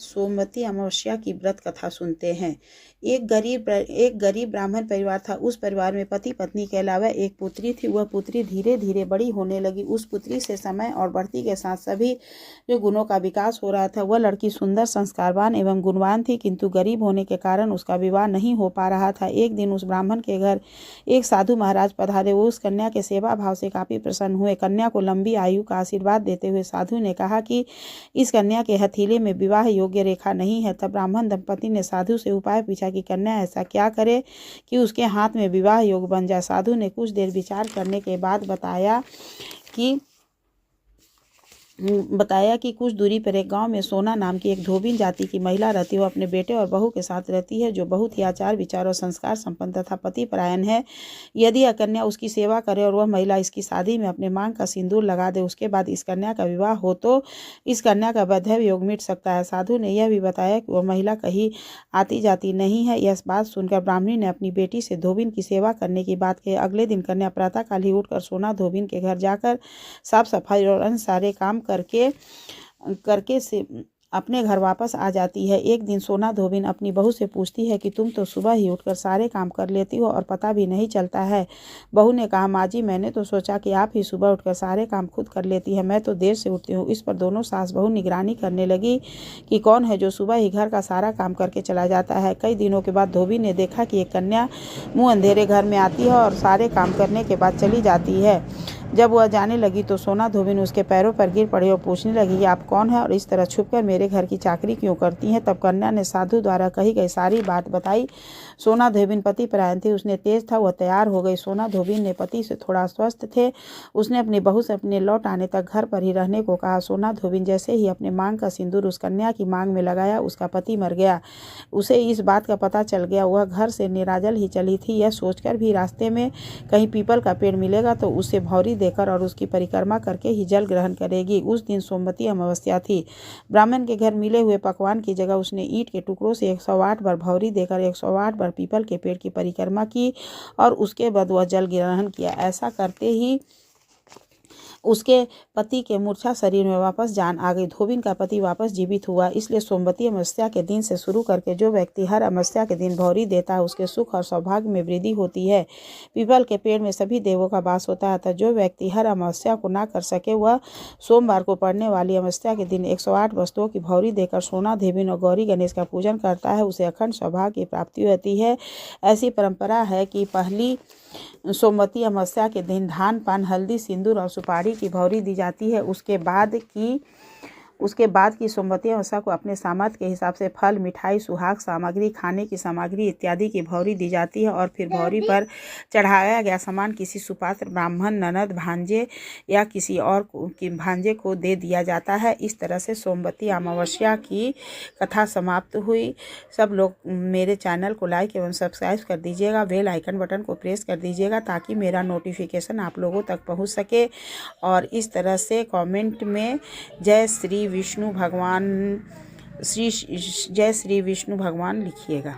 सोमवती अमावस्या की व्रत कथा सुनते हैं। एक गरीब ब्राह्मण परिवार था। उस परिवार में पति पत्नी के अलावा एक पुत्री थी। वह पुत्री धीरे धीरे बड़ी होने लगी। उस पुत्री से समय और बढ़ती के साथ सभी जो गुणों का विकास हो रहा था। वह लड़की सुंदर, संस्कारवान एवं गुणवान थी, किंतु गरीब होने के कारण उसका विवाह नहीं हो पा रहा था। एक दिन उस ब्राह्मण के घर एक साधु महाराज पधारे। वो उस कन्या के सेवा भाव से काफी प्रसन्न हुए। कन्या को लंबी आयु का आशीर्वाद देते हुए साधु ने कहा कि इस कन्या के हथेली में विवाह योग्य रेखा नहीं है। तब ब्राह्मण दंपति ने साधु से उपाय पूछा कि कन्या ऐसा क्या करे कि उसके हाथ में विवाह योग बन जाए। साधु ने कुछ देर विचार करने के बाद बताया कि कुछ दूरी पर एक गांव में सोना नाम की एक धोबिन जाति की महिला रहती है। वो अपने बेटे और बहू के साथ रहती है, जो बहुत ही आचार विचार और संस्कार संपन्न तथा पति परायण है। यदि यह कन्या उसकी सेवा करे और वह महिला इसकी शादी में अपने मांग का सिंदूर लगा दे, उसके बाद इस कन्या का विवाह हो तो इस कन्या का वैधव्य योग मिट सकता है। साधु ने यह भी बताया कि वह महिला कहीं आती जाती नहीं है। यह बात सुनकर ब्राह्मणी ने अपनी बेटी से धोबिन की सेवा करने की बात कही। अगले दिन कन्या प्रातःकाल ही उठकर सोना धोबिन के घर जाकर साफ सफाई और अन्य सारे काम करके से अपने घर वापस आ जाती है। एक दिन सोना धोबिन अपनी बहू से पूछती है कि तुम तो सुबह ही उठकर सारे काम कर लेती हो और पता भी नहीं चलता है। बहू ने कहा, माँ जी, मैंने तो सोचा कि आप ही सुबह उठकर सारे काम खुद कर लेती है, मैं तो देर से उठती हूँ। इस पर दोनों सास बहू निगरानी करने लगी कि कौन है जो सुबह ही घर का सारा काम करके चला जाता है। कई दिनों के बाद धोबी ने देखा कि एक कन्या मुँह अंधेरे घर में आती है और सारे काम करने के बाद चली जाती है। जब वह जाने लगी तो सोना धोबिन उसके पैरों पर गिर पड़ी और पूछने लगी कि आप कौन हैं और इस तरह छुपकर मेरे घर की चाकरी क्यों करती हैं। तब कन्या ने साधु द्वारा कही गई सारी बात बताई। सोना धोबिन पति परायण थी, उसने तेज था, वह तैयार हो गई। सोना धोबिन ने पति से थोड़ा अस्वस्थ थे, उसने अपनी बहू से अपने लौट आने तक घर पर ही रहने को कहा। सोना धोबिन जैसे ही अपने मांग का सिंदूर उस कन्या की मांग में लगाया, उसका पति मर गया। उसे इस बात का पता चल गया। वह घर से निराजल ही चली थी। यह सोचकर भी रास्ते में कहीं पीपल का पेड़ मिलेगा तो उसे भौरी देकर और उसकी परिक्रमा करके ही जल ग्रहण करेगी। उस दिन सोमवती अमावस्या थी। ब्राह्मण के घर मिले हुए पकवान की जगह उसने ईंट के टुकड़ों से 108 बार भौरी देकर 108 बार पीपल के पेड़ की परिक्रमा की और उसके बाद वह जल ग्रहण किया। ऐसा करते ही उसके पति के मूर्छा शरीर में वापस जान आ गई। धोबिन का पति वापस जीवित हुआ। इसलिए सोमवती अमावस्या के दिन से शुरू करके जो व्यक्ति हर अमावस्या के दिन भौरी देता है, उसके सुख और सौभाग्य में वृद्धि होती है। पीपल के पेड़ में सभी देवों का वास होता है। जो व्यक्ति हर अमावस्या को ना कर सके, वह सोमवार को पड़ने वाली अमावस्या के दिन 108 वस्तुओं की भौरी देकर सोना धोबिन और गौरी गणेश का पूजन करता है, उसे अखंड सौभाग्य की प्राप्ति होती है। ऐसी परंपरा है कि पहली सोमवती अमावस्या के दिन धान, पान, हल्दी, सिंदूर और सुपारी की भौरी दी जाती है। उसके बाद की सोमवती अमावस्या को अपने सामर्थ्य के हिसाब से फल, मिठाई, सुहाग सामग्री, खाने की सामग्री इत्यादि की भौरी दी जाती है और फिर भौरी पर चढ़ाया गया सामान किसी सुपात्र, ब्राह्मण, ननद, भांजे या किसी और भांजे को दे दिया जाता है। इस तरह से सोमवती अमावस्या की कथा समाप्त हुई। सब लोग मेरे चैनल को लाइक एवं सब्सक्राइब कर दीजिएगा। बेल आइकन बटन को प्रेस कर दीजिएगा ताकि मेरा नोटिफिकेशन आप लोगों तक पहुंच सके। और इस तरह से कमेंट में जय श्री विष्णु भगवान लिखिएगा।